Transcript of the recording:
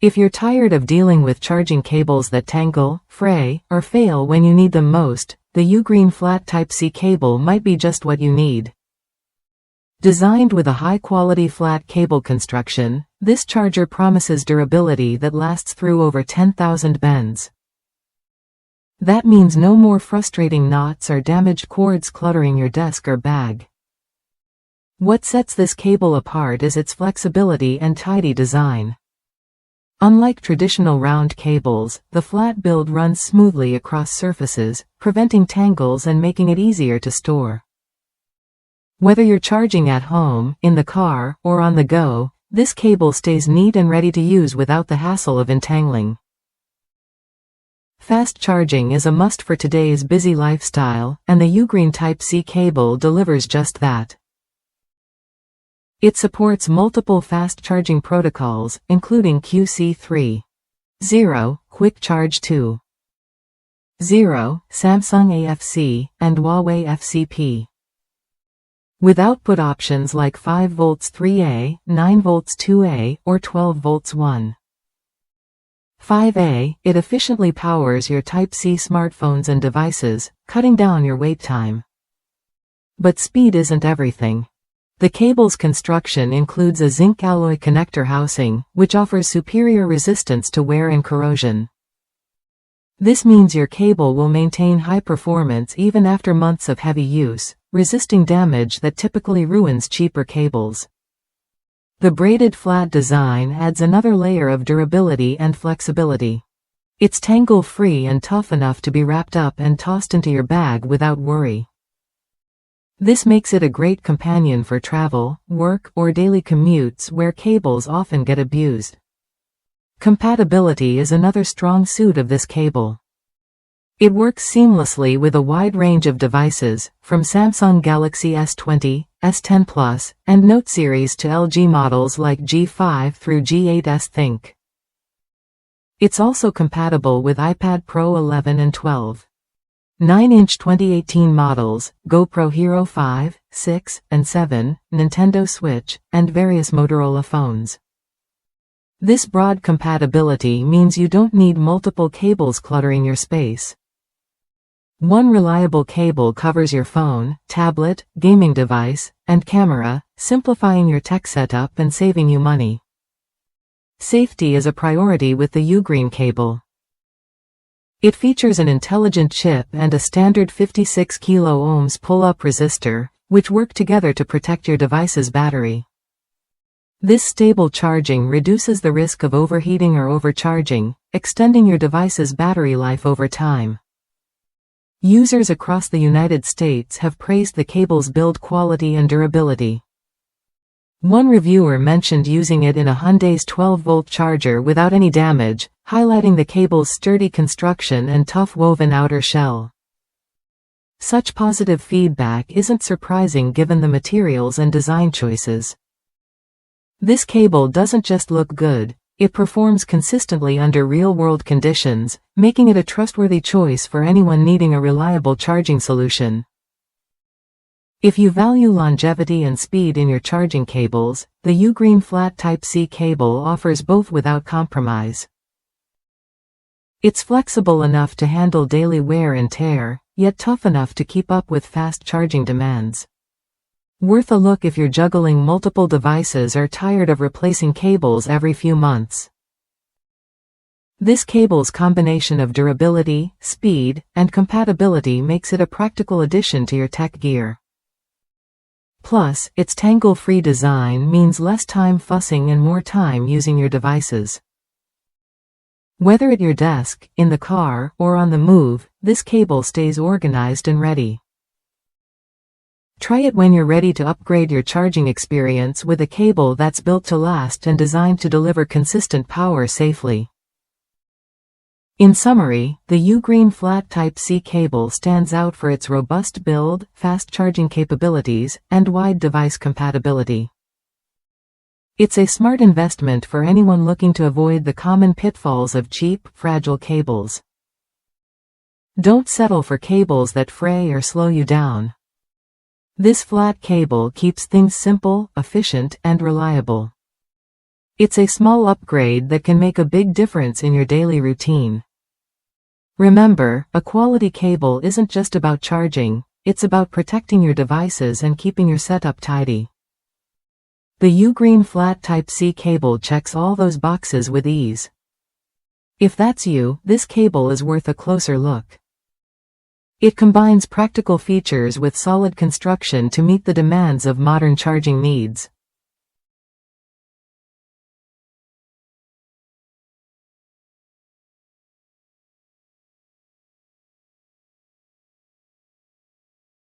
If you're tired of dealing with charging cables that tangle, fray, or fail when you need them most, the UGREEN flat Type C cable might be just what you need. Designed with a high-quality flat cable construction, this charger promises durability that lasts through over 10,000 bends. That means no more frustrating knots or damaged cords cluttering your desk or bag. What sets this cable apart is its flexibility and tidy design. Unlike traditional round cables, the flat build runs smoothly across surfaces, preventing tangles and making it easier to store. Whether you're charging at home, in the car, or on the go, this cable stays neat and ready to use without the hassle of untangling. Fast charging is a must for today's busy lifestyle, and the UGREEN Type C cable delivers just that. It supports multiple fast charging protocols, including QC3.0, Quick Charge 2.0, Samsung AFC, and Huawei FCP. With output options like 5 volts 3A, 9 volts 2A, or 12 volts 1.5A, it efficiently powers your Type C smartphones and devices, cutting down your wait time. But speed isn't everything. The cable's construction includes a zinc alloy connector housing, which offers superior resistance to wear and corrosion. This means your cable will maintain high performance even after months of heavy use, resisting damage that typically ruins cheaper cables. The braided flat design adds another layer of durability and flexibility. It's tangle-free and tough enough to be wrapped up and tossed into your bag without worry. This makes it a great companion for travel, work, or daily commutes where cables often get abused. Compatibility is another strong suit of this cable. It works seamlessly with a wide range of devices, from Samsung Galaxy S20, S10 Plus, and Note series to LG models like G5 through G8s Think. It's also compatible with iPad Pro 11 and 12. 9-inch 2018 models, GoPro Hero 5, 6, and 7, Nintendo Switch, and various Motorola phones. This broad compatibility means you don't need multiple cables cluttering your space. One reliable cable covers your phone, tablet, gaming device, and camera, simplifying your tech setup and saving you money. Safety is a priority with the UGREEN cable. It features an intelligent chip and a standard 56 kilo ohms pull-up resistor, which work together to protect your device's battery. This stable charging reduces the risk of overheating or overcharging, extending your device's battery life over time. Users across the United States have praised the cable's build quality and durability. One reviewer mentioned using it in a Hyundai's 12-volt charger without any damage, highlighting the cable's sturdy construction and tough woven outer shell. Such positive feedback isn't surprising given the materials and design choices. This cable doesn't just look good, it performs consistently under real-world conditions, making it a trustworthy choice for anyone needing a reliable charging solution. If you value longevity and speed in your charging cables, the UGREEN flat Type C cable offers both without compromise. It's flexible enough to handle daily wear and tear, yet tough enough to keep up with fast charging demands. Worth a look if you're juggling multiple devices or tired of replacing cables every few months. This cable's combination of durability, speed, and compatibility makes it a practical addition to your tech gear. Plus, its tangle-free design means less time fussing and more time using your devices. Whether at your desk, in the car, or on the move, this cable stays organized and ready. Try it when you're ready to upgrade your charging experience with a cable that's built to last and designed to deliver consistent power safely. In summary, the UGREEN flat Type C cable stands out for its robust build, fast charging capabilities, and wide device compatibility. It's a smart investment for anyone looking to avoid the common pitfalls of cheap, fragile cables. Don't settle for cables that fray or slow you down. This flat cable keeps things simple, efficient, and reliable. It's a small upgrade that can make a big difference in your daily routine. Remember, a quality cable isn't just about charging, it's about protecting your devices and keeping your setup tidy. The UGREEN Flat Type-C cable checks all those boxes with ease. If that's you, this cable is worth a closer look. It combines practical features with solid construction to meet the demands of modern charging needs.